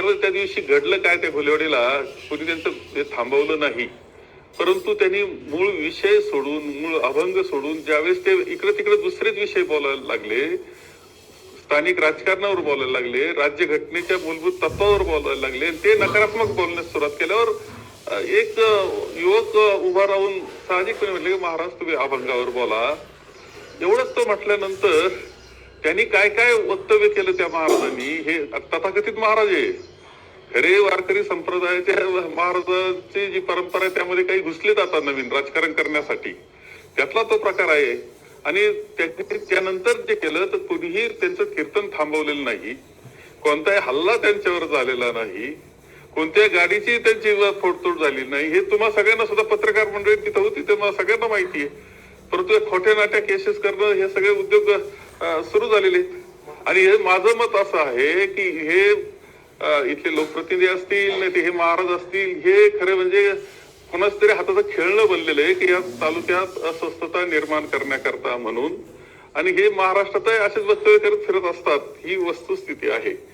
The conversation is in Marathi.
खरं त्या दिवशी घडलं काय त्या घोलेवाडीला, कोणी त्यांचं हे थांबवलं नाही. परंतु त्यांनी मूळ विषय सोडून, मूळ अभंग सोडून ज्यावेळेस ते इकडे तिकडे दुसरेच विषय बोलायला लागले, स्थानिक राजकारणावर बोलायला लागले, राज्यघटनेच्या मूलभूत तत्वावर बोलायला लागले, ते नकारात्मक बोलण्यास सुरुवात केल्यावर एक युवक उभा राहून साहजिकपणे म्हटले की महाराज तुम्ही अभंगावर बोला. एवढंच तो म्हटल्यानंतर त्यांनी काय काय वक्तव्य केलं त्या महाराजांनी, हे तथाकथित महाराज आहे. खरे वारकरी संप्रदायाच्या महाराजांची जी परंपरा आहे त्यामध्ये काही घुसले जातात नवीन राजकारण करण्यासाठी, त्यातला तो प्रकार आहे. आणि त्यानंतर जे केलं तर कुणीही त्यांचं कीर्तन थांबवलेलं नाही, कोणताही हल्ला त्यांच्यावर झालेला नाही, कोणत्या गाडीची त्यांची फोडतोड झाली नाही. हे तुम्हाला सगळ्यांना सुद्धा पत्रकार मंडळी तिथं होती तेव्हा सगळ्यांना माहिती आहे. परंतु खोट्या नाट्या केसेस करणं हे सगळे उद्योग सुरू झालेले आहेत. आणि हे माझं मत असं आहे की हे इथले लोकप्रतिनिधी असतील नाही ते हे महाराज असतील, हे खरे म्हणजे कोणाच तरी हाताचं खेळणं बनलेलं आहे की या तालुक्यात अस्वस्थता निर्माण करण्याकरता म्हणून. आणि हे महाराष्ट्रात असेच वक्तव्य करत फिरत असतात, ही वस्तुस्थिती आहे.